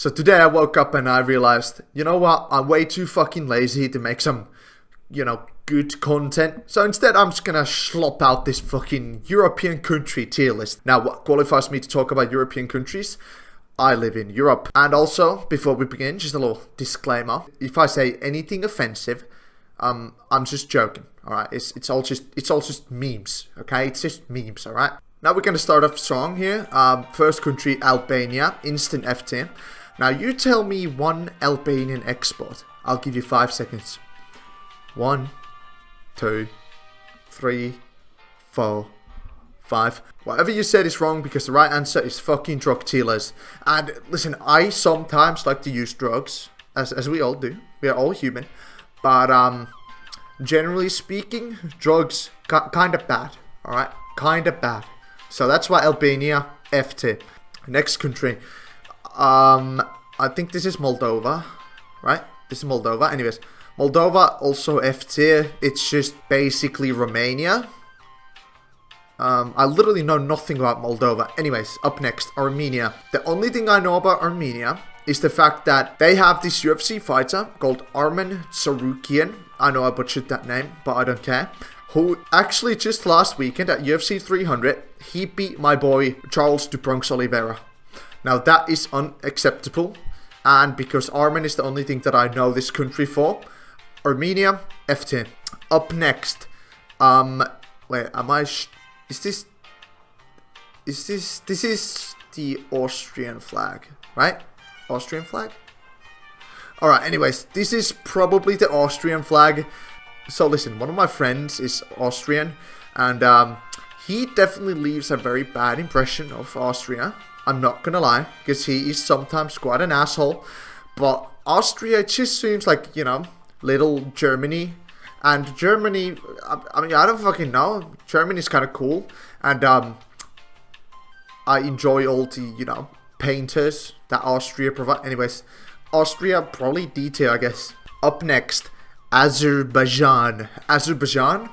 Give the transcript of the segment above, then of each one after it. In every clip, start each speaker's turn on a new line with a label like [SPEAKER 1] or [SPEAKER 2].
[SPEAKER 1] So today I woke up and I realized, you know what, I'm way too fucking lazy to make some, good content. So instead I'm just gonna slop out this fucking European country tier list. Now what qualifies me to talk about European countries? I live in Europe. And also, before we begin, just a little disclaimer. If I say anything offensive, I'm just joking, alright? It's all just memes, okay? It's just memes, alright? Now we're gonna start off strong here. First country, Albania, instant FT. Now you tell me one Albanian export. I'll give you 5 seconds. 1, 2, 3, 4, 5. Whatever you said is wrong because the right answer is fucking drug dealers. And listen, I sometimes like to use drugs, as we all do. We are all human. But generally speaking, drugs kind of bad. Alright? Kind of bad. So that's why Albania, FT. Next country. I think this is Moldova. Right? This is Moldova. Anyways. Moldova, also F tier. It's just basically Romania. I literally know nothing about Moldova. Anyways, up next, Armenia. The only thing I know about Armenia is the fact that they have this UFC fighter called Armen Tsarukyan. I know I butchered that name, but I don't care. Who actually just last weekend at UFC 300, he beat my boy Charles Du Bronx Oliveira. Now that is unacceptable. And because Armen is the only thing that I know this country for, Armenia, FT. Up next, wait, this is the Austrian flag, right? Austrian flag? Alright, anyways, this is probably the Austrian flag. So listen, one of my friends is Austrian, and he definitely leaves a very bad impression of Austria. I'm not gonna lie, because he is sometimes quite an asshole. But Austria just seems like, little Germany. And Germany, I mean, I don't fucking know. Germany's kind of cool. And I enjoy all the, painters that Austria provide. Anyways, Austria, probably D tier, I guess. Up next, Azerbaijan. Azerbaijan,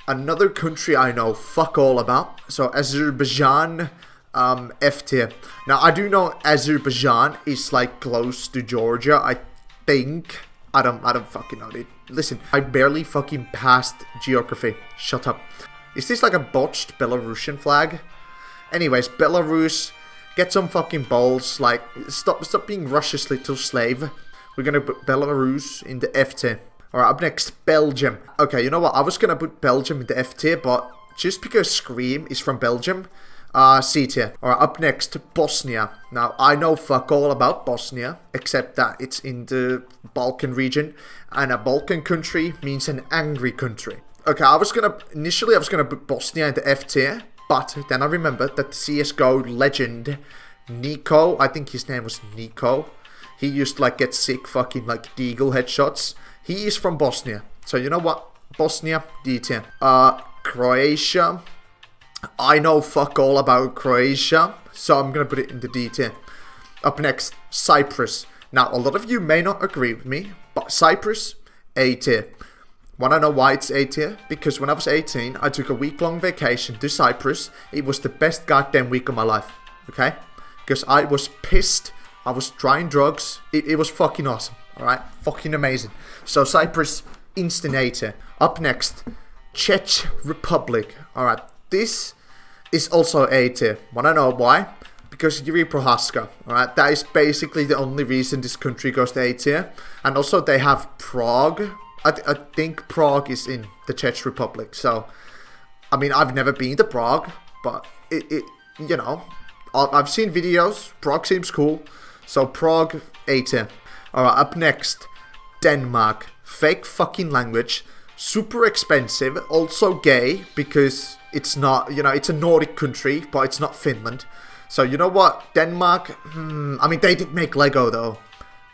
[SPEAKER 1] another country I know fuck all about. So Azerbaijan, F tier. Now, I do know Azerbaijan is like close to Georgia, I think. I don't fucking know, dude. Listen, I barely fucking passed geography. Shut up. Is this like a botched Belarusian flag? Anyways, Belarus, get some fucking balls. Like, stop being Russia's little slave. We're gonna put Belarus in the F tier. Alright, up next, Belgium. Okay, you know what? I was gonna put Belgium in the F tier, but just because Scream is from Belgium, C tier. Alright, up next, Bosnia. Now, I know fuck all about Bosnia, except that it's in the Balkan region, and a Balkan country means an angry country. Okay, initially I was gonna put Bosnia in the F tier, but then I remembered that the CSGO legend, Nico, I think his name was Nico, he used to get sick fucking deagle headshots. He is from Bosnia. So you know what? Bosnia, D tier. Croatia. I know fuck all about Croatia, so I'm gonna put it in the D tier. Up next, Cyprus. Now, a lot of you may not agree with me, but Cyprus, A tier. Wanna know why it's A tier? Because when I was 18, I took a week-long vacation to Cyprus. It was the best goddamn week of my life, okay? Because I was pissed, I was trying drugs, it was fucking awesome, alright? Fucking amazing. So Cyprus, instant A tier. Up next, Czech Republic. Alright. This is also A tier. Wanna know why? Because Yuri Prohaska. Alright, that is basically the only reason this country goes to A tier. And also they have Prague. I think Prague is in the Czech Republic. So, I mean, I've never been to Prague, but I've seen videos. Prague seems cool. So Prague, A tier. Alright, up next, Denmark. Fake fucking language. Super expensive. Also gay because it's not, it's a Nordic country, but it's not Finland. So, you know what? Denmark, I mean, they did make Lego, though.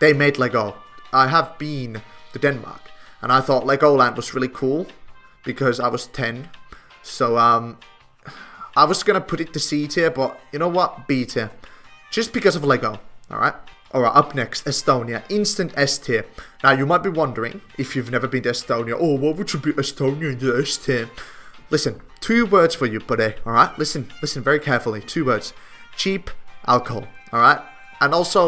[SPEAKER 1] They made Lego. I have been to Denmark, and I thought Legoland was really cool because I was 10. So, I was gonna put it to C tier, but you know what? B tier. Just because of Lego, alright? Alright, up next, Estonia. Instant S tier. Now, you might be wondering, if you've never been to Estonia, oh, what would you put Estonia in the S tier? Listen, 2 words for you, buddy, alright? Listen very carefully. 2 words. Cheap alcohol, alright? And also,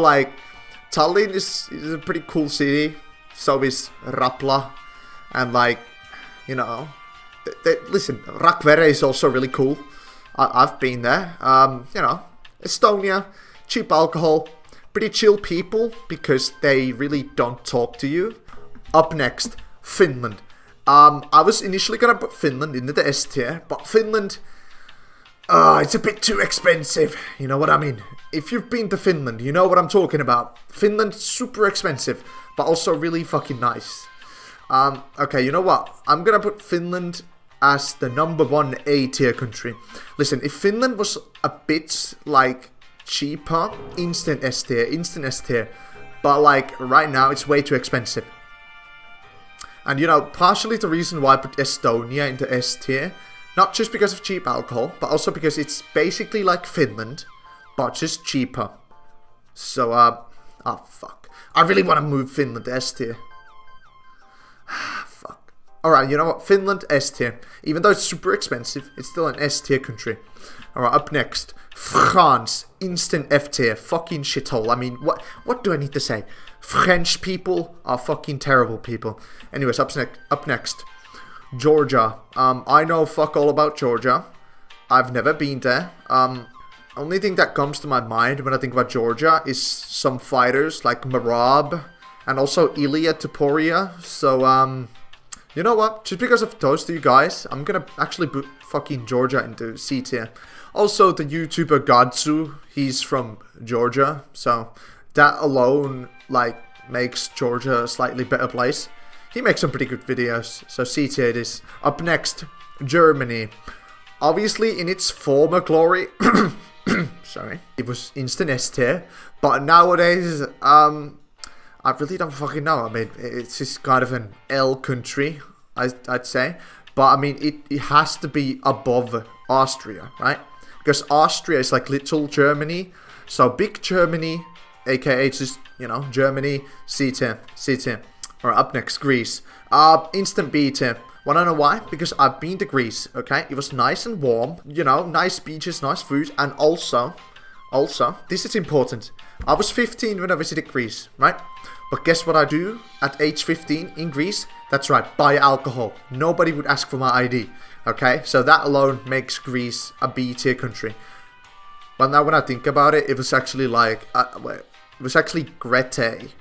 [SPEAKER 1] Tallinn is a pretty cool city. So is Rapla. And like, you know, listen, Rakvere is also really cool. I've been there. You know, Estonia, cheap alcohol, pretty chill people because they really don't talk to you. Up next, Finland. I was initially gonna put Finland into the S tier, but Finland, it's a bit too expensive. You know what I mean? If you've been to Finland, you know what I'm talking about. Finland's super expensive, but also really fucking nice. Okay, you know what? I'm gonna put Finland as the number 1 A tier country. Listen, if Finland was a bit like cheaper, instant S tier. But like right now, it's way too expensive. And you know, partially the reason why I put Estonia into S tier, not just because of cheap alcohol, but also because it's basically like Finland, but just cheaper. So, oh fuck. I really want to move Finland to S tier. Fuck. Alright, you know what? Finland, S tier. Even though it's super expensive, it's still an S tier country. Alright, up next. France, instant F tier. Fucking shithole. I mean, what do I need to say? French people are fucking terrible people. Anyways, up next. Georgia. I know fuck all about Georgia. I've never been there. Only thing that comes to my mind when I think about Georgia is some fighters like Marab and also Ilya Tuporia. So, you know what? Just because of those two guys, I'm gonna actually put fucking Georgia into C tier. Also, the YouTuber Godsu, he's from Georgia. So, that alone, like, makes Georgia a slightly better place. He makes some pretty good videos, so C tier it is. Up next, Germany. Obviously, in its former glory, sorry, it was instant S tier. But nowadays, I really don't fucking know. I mean, it's just kind of an L country, I'd say. But I mean, it has to be above Austria, right? Because Austria is like little Germany. So big Germany, aka just, you know, Germany, C tier. Alright, up next, Greece. Instant B tier. Wanna know why? Because I've been to Greece, okay? It was nice and warm, you know, nice beaches, nice food, and also, this is important. I was 15 when I visited Greece, right? But guess what I do at age 15 in Greece? That's right, buy alcohol. Nobody would ask for my ID, okay? So that alone makes Greece a B tier country. But now when I think about it, it was actually like, it was actually Crete.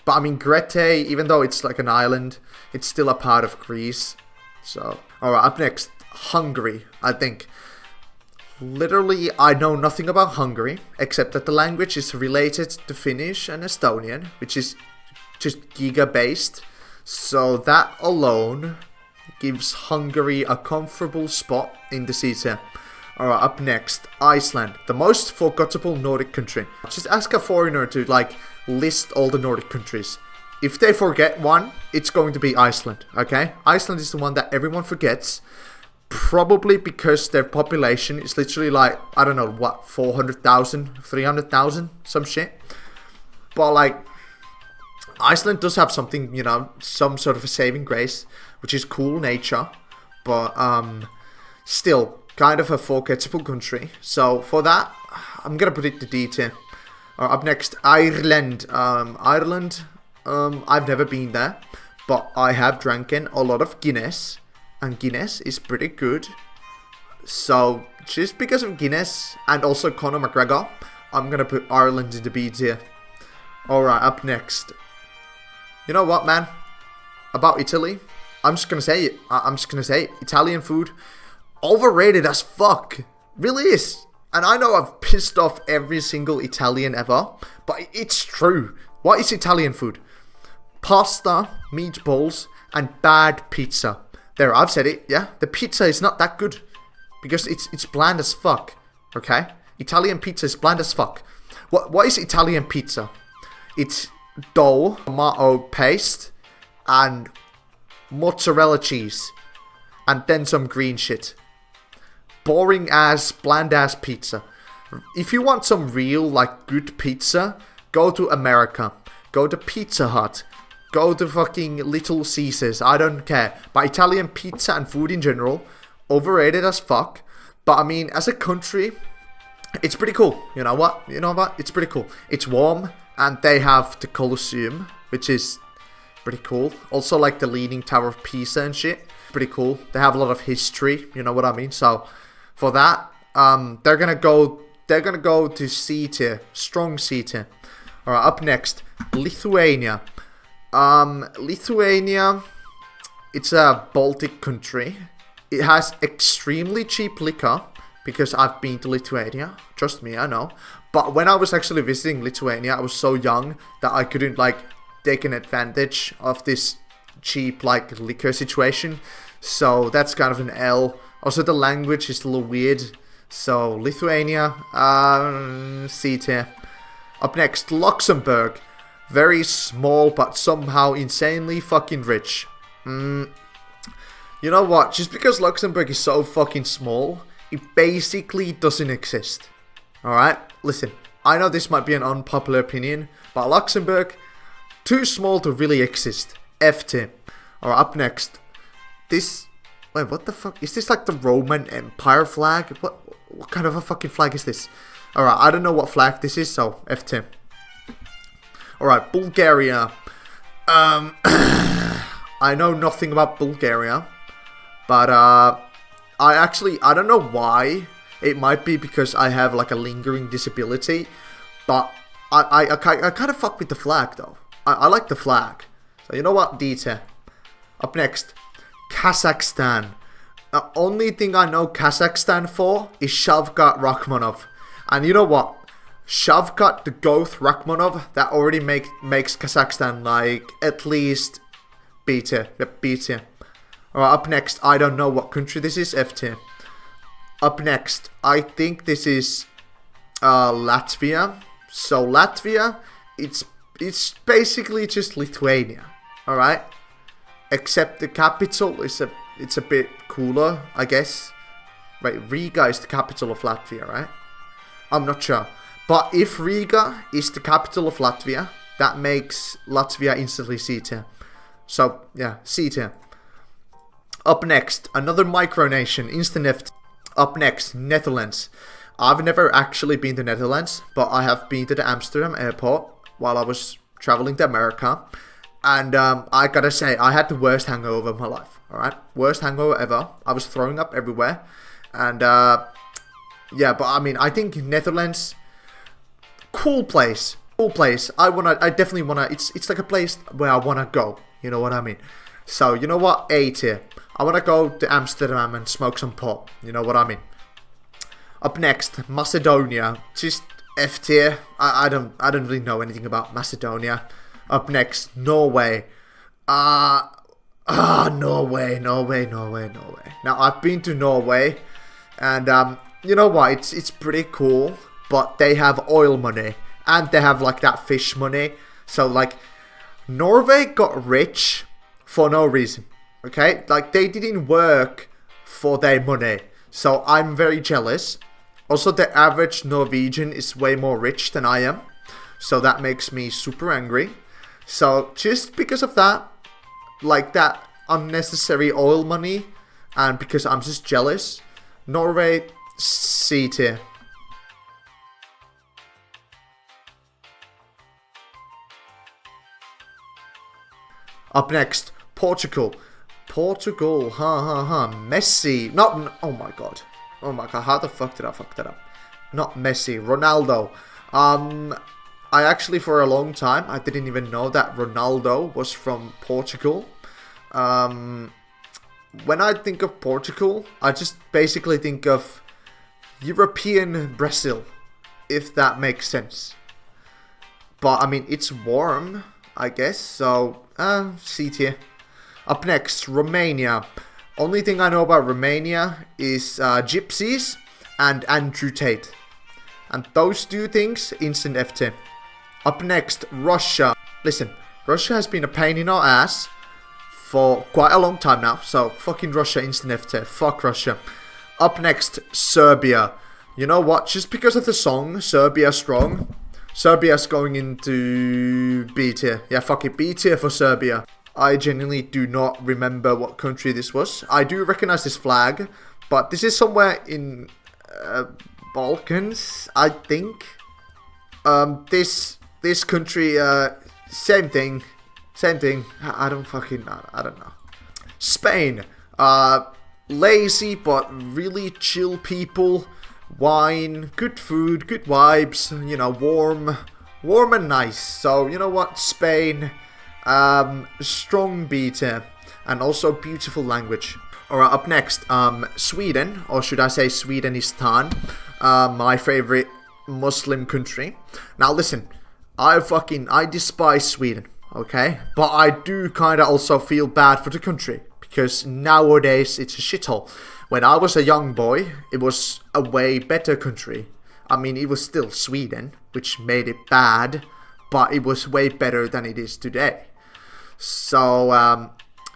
[SPEAKER 1] But I mean, Crete, even though it's like an island, it's still a part of Greece. So, alright, up next, Hungary, I think. Literally, I know nothing about Hungary, except that the language is related to Finnish and Estonian, which is just Giga-based. So that alone gives Hungary a comfortable spot in the C tier. Alright, up next, Iceland, the most forgettable Nordic country. Just ask a foreigner to, like, list all the Nordic countries. If they forget one, it's going to be Iceland, okay? Iceland is the one that everyone forgets. Probably because their population is literally like, I don't know, what, 400,000, 300,000, some shit. But like, Iceland does have something, you know, some sort of a saving grace, which is cool nature. But still, kind of a forgettable country. So for that, I'm going to put it to D tier. Up next, Ireland. Ireland, I've never been there, but I have drinking a lot of Guinness, and Guinness is pretty good. So just because of Guinness and also Conor McGregor, I'm gonna put Ireland into B tier. Alright, up next. You know what, man? About Italy, I'm just gonna say it. Italian food, overrated as fuck. Really is. And I know I've pissed off every single Italian ever, but it's true. What is Italian food? Pasta, meatballs, and bad pizza. There, I've said it, yeah? The pizza is not that good. Because it's bland as fuck, okay? Italian pizza is bland as fuck. What is Italian pizza? It's dough, tomato paste, and mozzarella cheese. And then some green shit. Boring ass, bland ass pizza. If you want some real, like, good pizza, go to America. Go to Pizza Hut. Go to fucking Little Caesars. I don't care. But Italian pizza and food in general, overrated as fuck. But I mean, as a country, it's pretty cool. You know what? It's pretty cool. It's warm. And they have the Colosseum, which is pretty cool. Also like the Leaning Tower of Pisa and shit. Pretty cool. They have a lot of history, you know what I mean? So for that, they're gonna go to C tier. Strong C tier. Alright, up next, Lithuania. Lithuania, it's a Baltic country. It has extremely cheap liquor because I've been to Lithuania. Trust me, I know. But when I was actually visiting Lithuania, I was so young that I couldn't like take an advantage of this cheap like liquor situation. So that's kind of an L. Also, the language is a little weird. So Lithuania, C tier. Up next, Luxembourg. Very small, but somehow insanely fucking rich. You know what? Just because Luxembourg is so fucking small, it basically doesn't exist. Alright? Listen, I know this might be an unpopular opinion, but Luxembourg, too small to really exist. F tier. Alright, up next. This... Wait, what the fuck? Is this like the Roman Empire flag? What kind of a fucking flag is this? Alright, I don't know what flag this is, so F tier. Alright, Bulgaria. I know nothing about Bulgaria. But, I don't know why. It might be because I have like a lingering disability. But I kind of fuck with the flag though. I like the flag. So you know what? D tier. Up next, Kazakhstan. The only thing I know Kazakhstan for is Shavkat Rakhmonov. And you know what? Shavkat the Goth Rakhmonov, that already makes Kazakhstan like at least B tier. Yep, B tier. Alright, up next, I don't know what country this is, F tier. Up next, I think this is Latvia. So Latvia, it's basically just Lithuania. Alright? Except the capital is it's a bit cooler, I guess. Right, Riga is the capital of Latvia, right? I'm not sure. But if Riga is the capital of Latvia, that makes Latvia instantly C tier. So, yeah, C tier. Up next, another micronation, instant F tier. Up next, Netherlands. I've never actually been to Netherlands, but I have been to the Amsterdam airport while I was traveling to America. And I gotta say, I had the worst hangover of my life. Alright? Worst hangover ever. I was throwing up everywhere. And, yeah, but I mean, I think Netherlands, cool place. Cool place. I definitely wanna, it's like a place where I wanna go. You know what I mean? So, you know what? A tier. I wanna go to Amsterdam and smoke some pot. You know what I mean? Up next, Macedonia. Just F tier. I don't really know anything about Macedonia. Up next, Norway. Norway. Now, I've been to Norway, and you know what? It's pretty cool, but they have oil money, and they have like that fish money. So like, Norway got rich for no reason. Okay, like they didn't work for their money. So I'm very jealous. Also, the average Norwegian is way more rich than I am. So that makes me super angry. So just because of that, like that unnecessary oil money, and because I'm just jealous, Norway, C tier. Up next, Portugal. Messi. Oh my god, how the fuck did I fuck that up? Not Messi, Ronaldo. I actually, for a long time, I didn't even know that Ronaldo was from Portugal. When I think of Portugal, I just basically think of European Brazil, if that makes sense. But, I mean, it's warm, I guess, so, C tier. Up next, Romania. Only thing I know about Romania is gypsies and Andrew Tate. And those two things, instant F tier. Up next, Russia. Listen, Russia has been a pain in our ass for quite a long time now. So, fucking Russia, instant F tier. Fuck Russia. Up next, Serbia. You know what? Just because of the song, Serbia Strong, Serbia's going into B tier. Yeah, fuck it. B tier for Serbia. I genuinely do not remember what country this was. I do recognize this flag, but this is somewhere in Balkans, I think. This this country, same thing. Same thing. I don't know. Spain. Lazy but really chill people. Wine, good food, good vibes, you know, warm and nice. So, you know what, Spain, strong beta, and also beautiful language. Alright, up next, Sweden, or should I say Swedenistan, my favorite Muslim country. Now listen, I despise Sweden, okay? But I do kind of also feel bad for the country, because nowadays it's a shithole. When I was a young boy, it was a way better country. I mean, it was still Sweden, which made it bad, but it was way better than it is today. So,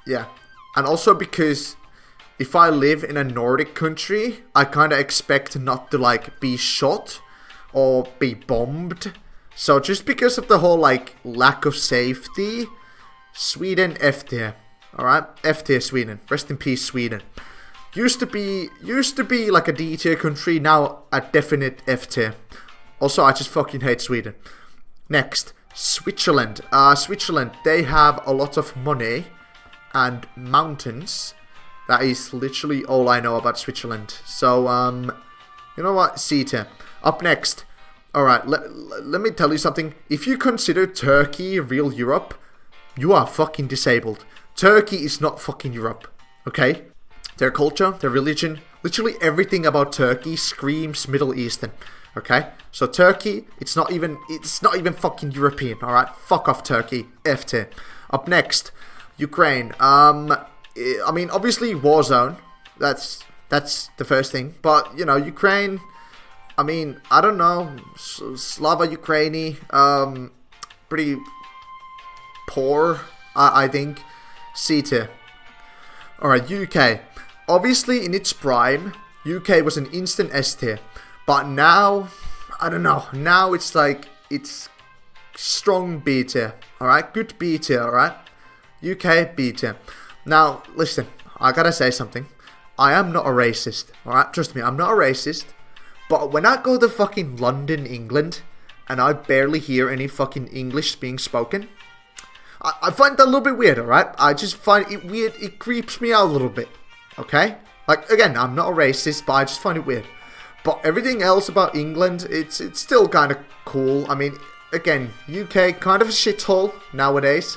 [SPEAKER 1] yeah. And also because if I live in a Nordic country, I kind of expect not to, like, be shot or be bombed. So just because of the whole, like, lack of safety, Sweden F tier. Alright? F tier Sweden. Rest in peace, Sweden. Used to be like a D tier country, now a definite F tier. Also, I just fucking hate Sweden. Next, Switzerland. Switzerland, they have a lot of money and mountains. That is literally all I know about Switzerland. So, you know what? C tier. Up next. Alright, let me tell you something. If you consider Turkey real Europe, you are fucking disabled. Turkey is not fucking Europe. Okay? Their culture, their religion, literally everything about Turkey screams Middle Eastern. Okay? So Turkey, it's not even fucking European, alright? Fuck off Turkey. F tier. Up next, Ukraine. I mean, obviously war zone. That's the first thing. But, you know, Ukraine, I mean, I don't know. Slava Ukraini, pretty poor, I think. C tier. Alright, UK. Obviously, in its prime, UK was an instant S tier. But now, I don't know. Now it's like, it's strong B tier. Alright? Good B tier, alright? UK, B tier. Now, listen. I gotta say something. I am not a racist. Alright? Trust me, I'm not a racist. But when I go to fucking London, England, and I barely hear any fucking English being spoken, I find that a little bit weird, alright? I just find it weird. It creeps me out a little bit. Okay? Like, again, I'm not a racist, but I just find it weird. But everything else about England, it's still kind of cool. I mean, again, UK, kind of a shithole nowadays.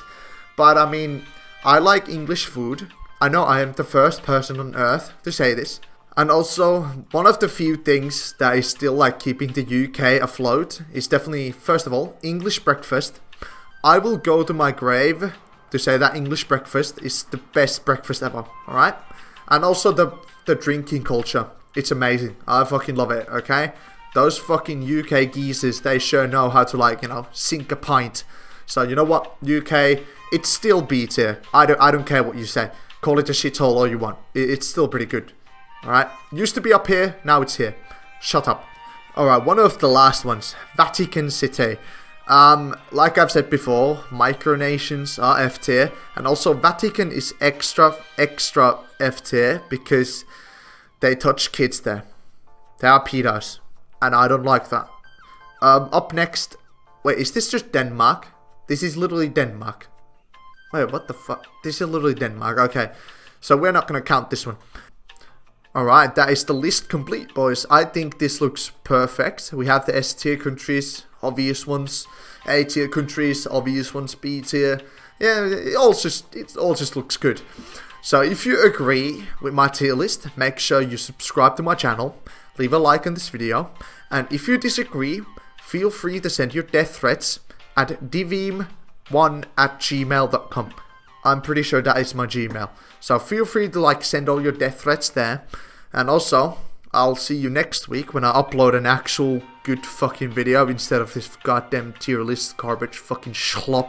[SPEAKER 1] But, I mean, I like English food. I know I am the first person on earth to say this. And also, one of the few things that is still, like, keeping the UK afloat is definitely, first of all, English breakfast. I will go to my grave to say that English breakfast is the best breakfast ever, alright? And also the drinking culture. It's amazing. I fucking love it, okay? Those fucking UK geezers, they sure know how to, like, you know, sink a pint. So, you know what? UK, it's still B tier. I don't care what you say. Call it a shithole all you want. It's still pretty good. Alright? Used to be up here, now it's here. Shut up. Alright, one of the last ones. Vatican City. Like I've said before, micronations are F tier, and also Vatican is extra F tier because they touch kids there. They are pedos, and I don't like that. Up next, wait, is this just Denmark? This is literally Denmark. Wait, what the fuck? This is literally Denmark. Okay, so we're not gonna count this one. Alright, that is the list complete, boys. I think this looks perfect. We have the S tier countries, obvious ones. A tier countries, obvious ones. B tier. Yeah, it all just looks good. So if you agree with my tier list, make sure you subscribe to my channel. Leave a like on this video. And if you disagree, feel free to send your death threats at divim1@gmail.com. I'm pretty sure that is my Gmail. So feel free to, like, send all your death threats there. And also, I'll see you next week when I upload an actual good fucking video instead of this goddamn tier list garbage fucking schlop.